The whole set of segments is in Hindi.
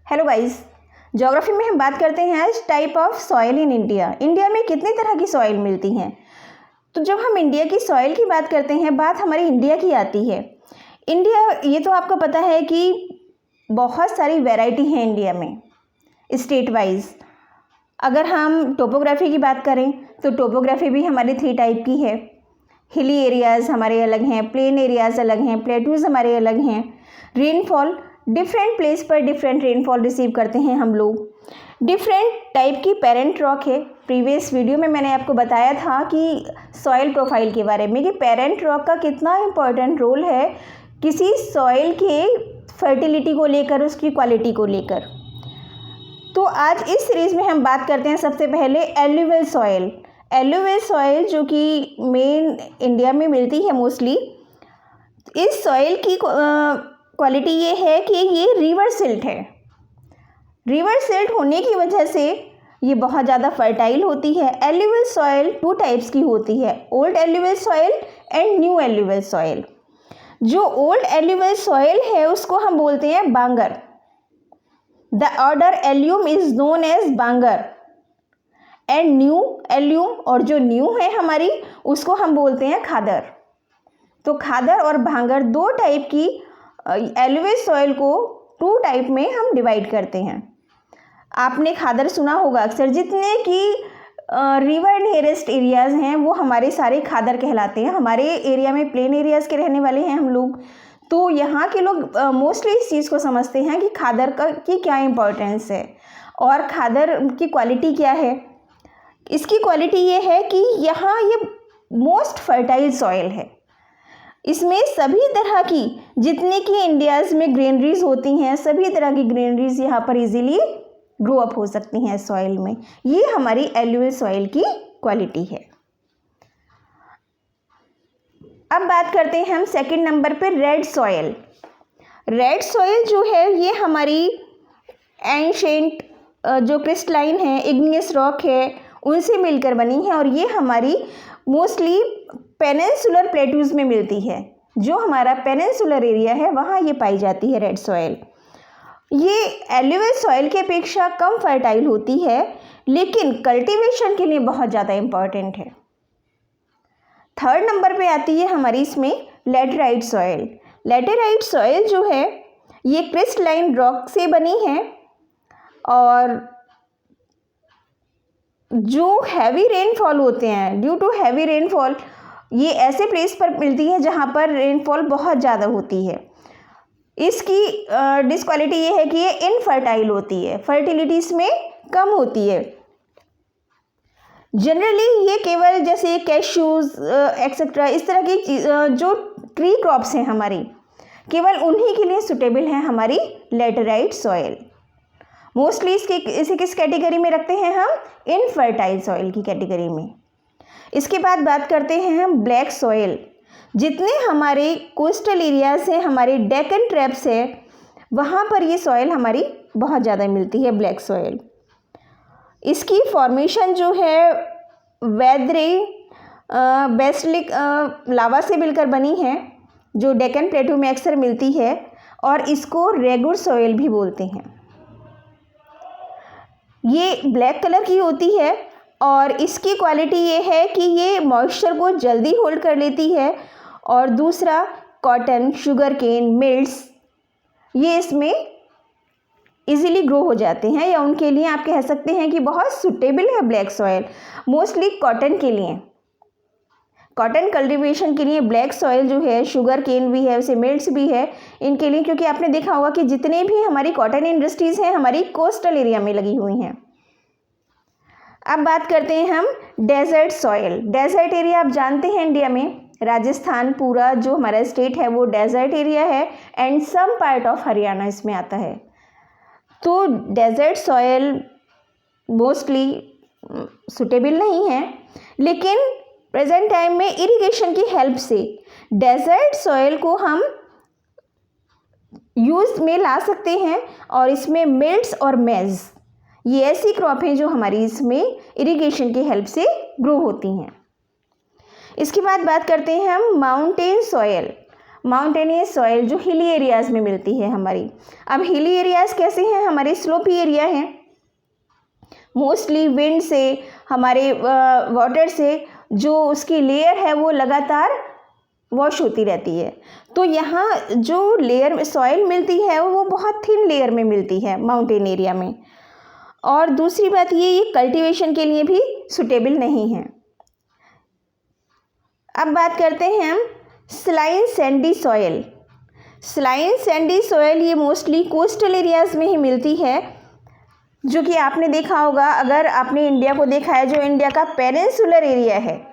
हेलो गाइस, ज्योग्राफी में हम बात करते हैं आज type of soil in India. India में कितनी तरह की सॉइल मिलती हैं। तो जब हम इंडिया की सॉइल की बात करते हैं, बात हमारी इंडिया की आती है। इंडिया, ये तो आपको पता है कि बहुत सारी वैरायटी है इंडिया में स्टेट वाइज। अगर हम टोपोग्राफी की बात करें तो टोपोग्राफी भी हमारी 3 टाइप की है। हिली एरियाज़ हमारे अलग हैं, प्लेन एरियाज़ अलग हैं, प्लेटूज़ हमारे अलग हैं। रेनफॉल, डिफरेंट प्लेस पर डिफरेंट रेनफॉल रिसीव करते हैं हम लोग। डिफरेंट टाइप की पेरेंट रॉक है। प्रीवियस वीडियो में मैंने आपको बताया था कि सॉइल प्रोफाइल के बारे में कि पेरेंट रॉक का कितना इम्पोर्टेंट रोल है किसी सॉइल के फर्टिलिटी को लेकर, उसकी क्वालिटी को लेकर। तो आज इस सीरीज़ में हम बात करते हैं सबसे पहले एल्यूवियल सॉइल। एल्यूवियल सॉइल जो कि मेन इंडिया में मिलती है मोस्टली। इस सॉइल की क्वालिटी ये है कि ये रिवर सिल्ट है। रिवर सिल्ट होने की वजह से ये बहुत ज़्यादा फर्टाइल होती है। एल्यूवियल सॉइल 2 टाइप्स की होती है, old alluvial soil and new alluvial soil. जो ओल्ड एल्यूवियल सॉइल है उसको हम बोलते हैं bangar. The older alluvium is known as bangar and new alluvium, और जो न्यू है हमारी उसको हम बोलते हैं खादर। तो खादर और भांगर 2 टाइप की एल्यूवियल सॉइल को 2 टाइप में हम डिवाइड करते हैं। आपने खादर सुना होगा अक्सर। जितने की रिवर नियरेस्ट एरियाज़ हैं वो हमारे सारे खादर कहलाते हैं। हमारे एरिया में प्लेन एरियाज़ के रहने वाले हैं हम लोग, तो यहाँ के लोग मोस्टली इस चीज़ को समझते हैं कि खादर की क्या इम्पोर्टेंस है और खादर की क्वालिटी क्या है। इसकी क्वालिटी ये है कि यहाँ ये मोस्ट फर्टाइल सॉइल है। इसमें सभी तरह की जितने की इंडियाज़ में ग्रीनरीज होती हैं, सभी तरह की ग्रीनरीज यहाँ पर इजीली ग्रो अप हो सकती हैं सॉइल में। ये हमारी एल्यूवियल सॉइल की क्वालिटी है। अब बात करते हैं हम सेकंड नंबर पे रेड सॉइल। रेड सॉइल जो है ये हमारी एंशिएंट जो क्रिस्टलाइन है, इग्नियस रॉक है, उनसे मिलकर बनी है और ये हमारी मोस्टली पेनिनसुलर प्लेटूज़ में मिलती है। जो हमारा पेनिनसुलर एरिया है वहाँ ये पाई जाती है रेड सॉइल। ये एल्यूवियल सॉइल की अपेक्षा कम फर्टाइल होती है, लेकिन कल्टीवेशन के लिए बहुत ज़्यादा इम्पॉर्टेंट है। थर्ड नंबर पे आती है हमारी इसमें लैटेराइट सॉइल। लैटेराइट सॉइल जो है ये क्रिस्टलाइन रॉक से बनी है और जो हैवी रेनफॉल होते हैं, ड्यू टू हैवी रेनफॉल, ये ऐसे प्लेस पर मिलती है जहाँ पर रेनफॉल बहुत ज़्यादा होती है। इसकी डिसक्वालिटी ये है कि ये इनफर्टाइल होती है, फर्टिलिटी इसमें कम होती है। जनरली ये केवल जैसे कैश्यूज एक्सेट्रा इस तरह की जो ट्री क्रॉप्स हैं हमारी, केवल उन्हीं के लिए सुटेबल है हमारी लैटेराइट सॉइल। मोस्टली इसे किस कैटेगरी में रखते हैं हम? इनफर्टाइल सॉइल की कैटेगरी में। इसके बाद बात करते हैं हम ब्लैक सॉइल। जितने हमारे कोस्टल एरियाज हैं, हमारे डेक्कन ट्रैप्स है, वहाँ पर ये सॉइल हमारी बहुत ज़्यादा मिलती है, ब्लैक सॉइल। इसकी फॉर्मेशन जो है वैदरे बेसलिक लावा से मिलकर बनी है, जो डेक्कन प्लेटू में अक्सर मिलती है, और इसको रेगुर सॉइल भी बोलते हैं। ये ब्लैक कलर की होती है और इसकी क्वालिटी ये है कि ये मॉइस्चर को जल्दी होल्ड कर लेती है। और दूसरा, कॉटन, शुगर केन, मिल्ट्स, ये इसमें इजीली ग्रो हो जाते हैं, या उनके लिए आप कह सकते हैं कि बहुत सुटेबल है ब्लैक सॉइल। मोस्टली कॉटन के लिए, कॉटन कल्टीवेशन के लिए ब्लैक सॉइल जो है, शुगर केन भी है, उसे मिल्ट्स भी है इनके लिए, क्योंकि आपने देखा होगा कि जितने भी हमारी कॉटन इंडस्ट्रीज़ हैं हमारी कोस्टल एरिया में लगी हुई हैं। अब बात करते हैं हम डेजर्ट सॉइल। डेजर्ट एरिया आप जानते हैं इंडिया में राजस्थान पूरा जो हमारा स्टेट है वो डेजर्ट एरिया है and some part of Haryana इसमें आता है। तो डेजर्ट सॉइल मोस्टली सुटेबल नहीं है, लेकिन प्रेजेंट टाइम में इरिगेशन की हेल्प से डेजर्ट सॉइल को हम यूज में ला सकते हैं और इसमें मिल्ट्स और मेज, ये ऐसी क्रॉप हैं जो हमारी इसमें इरिगेशन की हेल्प से ग्रो होती हैं। इसके बाद बात करते हैं हम माउंटेन सॉइल। माउंटेनियस सॉइल जो हिली एरियाज़ में मिलती है हमारी। अब हिली एरियाज़ कैसे हैं? हमारे स्लोपी एरिया हैं, मोस्टली विंड से, हमारे वाटर से जो उसकी लेयर है वो लगातार वॉश होती रहती है। तो यहाँ जो लेयर सॉइल मिलती है वो बहुत थिन लेयर में मिलती है माउंटेन एरिया में। और दूसरी बात ये कल्टीवेशन के लिए भी सुटेबल नहीं है। अब बात करते हैं हम saline sandy soil. Saline sandy soil ये मोस्टली कोस्टल एरियाज़ में ही मिलती है, जो कि आपने देखा होगा, अगर आपने इंडिया को देखा है, जो इंडिया का पेनिनसुलर एरिया है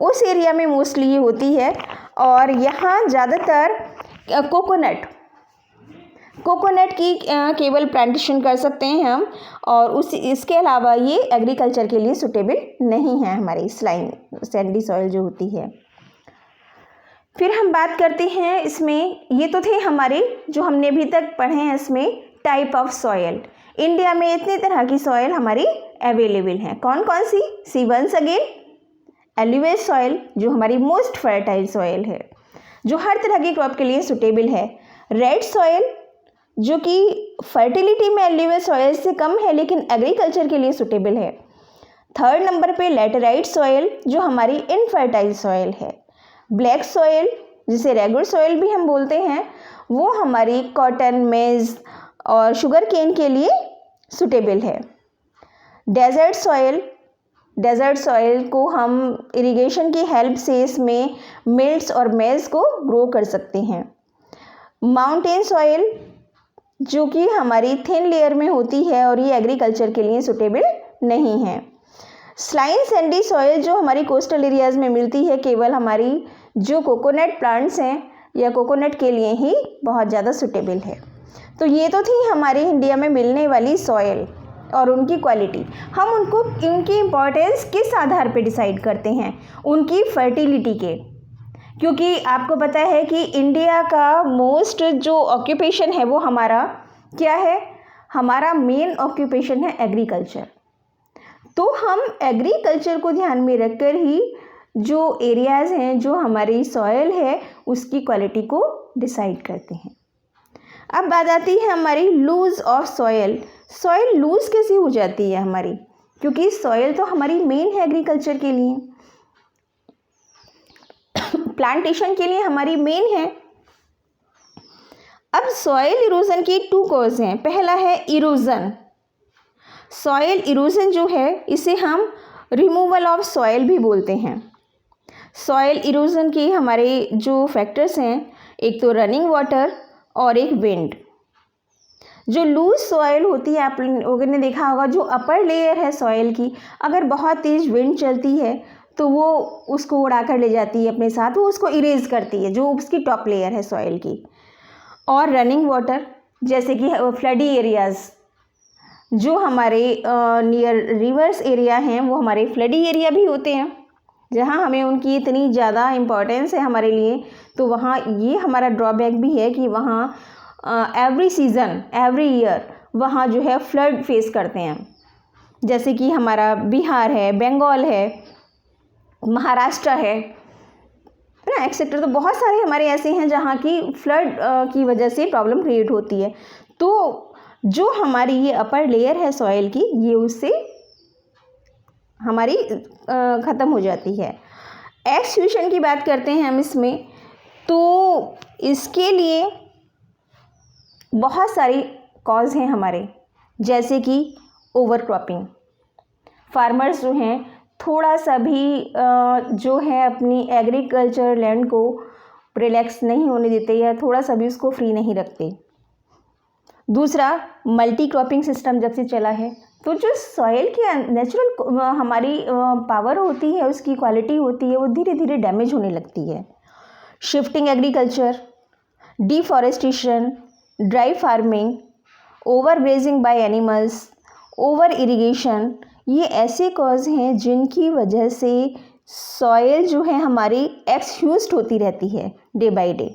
उस एरिया में मोस्टली ये होती है। और यहाँ ज़्यादातर कोकोनट की केवल प्लांटेशन कर सकते हैं हम, और इसके अलावा ये एग्रीकल्चर के लिए सुटेबल नहीं है हमारी स्लाइन सैंडी सॉइल जो होती है। फिर हम बात करते हैं इसमें, ये तो थे हमारे जो हमने अभी तक पढ़े हैं इसमें टाइप ऑफ सॉइल। इंडिया में इतनी तरह की सॉइल हमारी अवेलेबल हैं। कौन कौन सी? सी वंस अगेन एल्यूवेज सॉइल जो हमारी मोस्ट फर्टाइल सॉइल है, जो हर तरह की क्रॉप के लिए सुटेबल है। रेड सॉइल जो कि फर्टिलिटी में एल्यूवेज सॉइल से कम है लेकिन एग्रीकल्चर के लिए सुटेबल है। थर्ड नंबर पे लैटेराइट सॉइल जो हमारी इनफर्टाइल सॉइल है। ब्लैक सॉइल जिसे रेगुलर सॉइल भी हम बोलते हैं, वो हमारी कॉटन, मेज और शुगर केन के लिए सुटेबल है। डेजर्ट सॉइल को हम इरिगेशन की हेल्प से इसमें मिल्ट्स और मेज को ग्रो कर सकते हैं। माउंटेन सॉइल जो कि हमारी थिन लेयर में होती है और ये एग्रीकल्चर के लिए सुटेबल नहीं है। स्लाइन सैंडी सॉइल जो हमारी कोस्टल एरियाज़ में मिलती है, केवल हमारी जो कोकोनट प्लांट्स हैं या कोकोनट के लिए ही बहुत ज़्यादा सुटेबल है। तो ये तो थी हमारे इंडिया में मिलने वाली सॉइल और उनकी क्वालिटी। हम इनकी इम्पोर्टेंस किस आधार पे डिसाइड करते हैं? उनकी फर्टिलिटी के, क्योंकि आपको पता है कि इंडिया का मोस्ट जो ऑक्यूपेशन है वो हमारा क्या है? हमारा मेन ऑक्यूपेशन है एग्रीकल्चर। तो हम एग्रीकल्चर को ध्यान में रखकर ही जो एरियाज़ हैं, जो हमारी सॉइल है, उसकी क्वालिटी को डिसाइड करते हैं। अब बात आती है हमारी loose of soil. Soil loose कैसी हो जाती है हमारी? क्योंकि सॉइल तो हमारी मेन है एग्रीकल्चर के लिए, प्लांटेशन के लिए हमारी मेन है। अब सॉइल इरोजन की 2 कॉज हैं। पहला है इरोजन। सॉइल इरोजन जो है इसे हम रिमूवल ऑफ सॉइल भी बोलते हैं। सॉइल इरोजन की हमारे जो फैक्टर्स हैं, एक तो रनिंग वाटर और एक विंड। जो लूज सॉइल होती है, आप लोगों ने देखा होगा, जो अपर लेयर है सॉइल की, अगर बहुत तेज़ विंड चलती है तो वो उसको उड़ा कर ले जाती है अपने साथ, वो उसको इरेज करती है, जो उसकी टॉप लेयर है सॉइल की। और रनिंग वाटर जैसे कि फ्लडी एरियाज़ जो हमारे नियर रिवर्स एरिया हैं, वो हमारे फ्लडी एरिया भी होते हैं, जहाँ हमें उनकी इतनी ज़्यादा इम्पोर्टेंस है हमारे लिए। तो वहाँ ये हमारा ड्रॉबैक भी है कि वहाँ एवरी सीज़न, एवरी ईयर वहाँ जो है फ्लड फेस करते हैं। जैसे कि हमारा बिहार है, बंगाल है, महाराष्ट्र है ना, एक्सेट्रा। तो बहुत सारे हमारे ऐसे हैं जहाँ की फ्लड की वजह से प्रॉब्लम क्रिएट होती है। तो जो हमारी ये अपर लेयर है सॉइल की, ये उससे हमारी ख़त्म हो जाती है। एक्सक्यूशन की बात करते हैं हम इसमें, तो इसके लिए बहुत सारी कॉज हैं हमारे, जैसे कि ओवरक्रॉपिंग। फार्मर्स जो हैं थोड़ा सा भी जो है अपनी एग्रीकल्चर लैंड को रिलैक्स नहीं होने देते या थोड़ा सा भी उसको फ्री नहीं रखते। दूसरा, मल्टी क्रॉपिंग सिस्टम जब से चला है, तो जो सॉइल की नेचुरल हमारी पावर होती है, उसकी क्वालिटी होती है, वो धीरे धीरे डैमेज होने लगती है। Shifting agriculture, deforestation, dry farming, over grazing by animals, over irrigation, ये ऐसे कॉज हैं जिनकी वजह से सॉइल जो है हमारी एक्सह्यूज्ड होती रहती है डे बाय डे,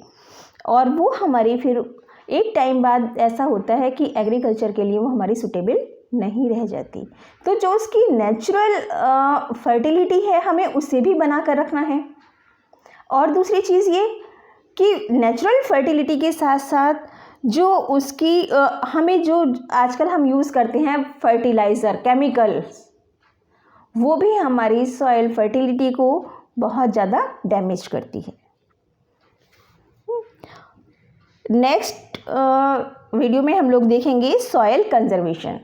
और वो हमारी फिर एक टाइम बाद ऐसा होता है कि एग्रीकल्चर के लिए वो हमारी सुटेबल नहीं रह जाती। तो जो उसकी नेचुरल फर्टिलिटी है, हमें उसे भी बना कर रखना है। और दूसरी चीज़ ये कि नेचुरल फर्टिलिटी के साथ साथ जो उसकी हमें जो आजकल हम यूज़ करते हैं फर्टिलाइज़र केमिकल्स, वो भी हमारी सॉइल फर्टिलिटी को बहुत ज़्यादा डैमेज करती है। नेक्स्ट वीडियो में हम लोग देखेंगे सॉइल कंजर्वेशन।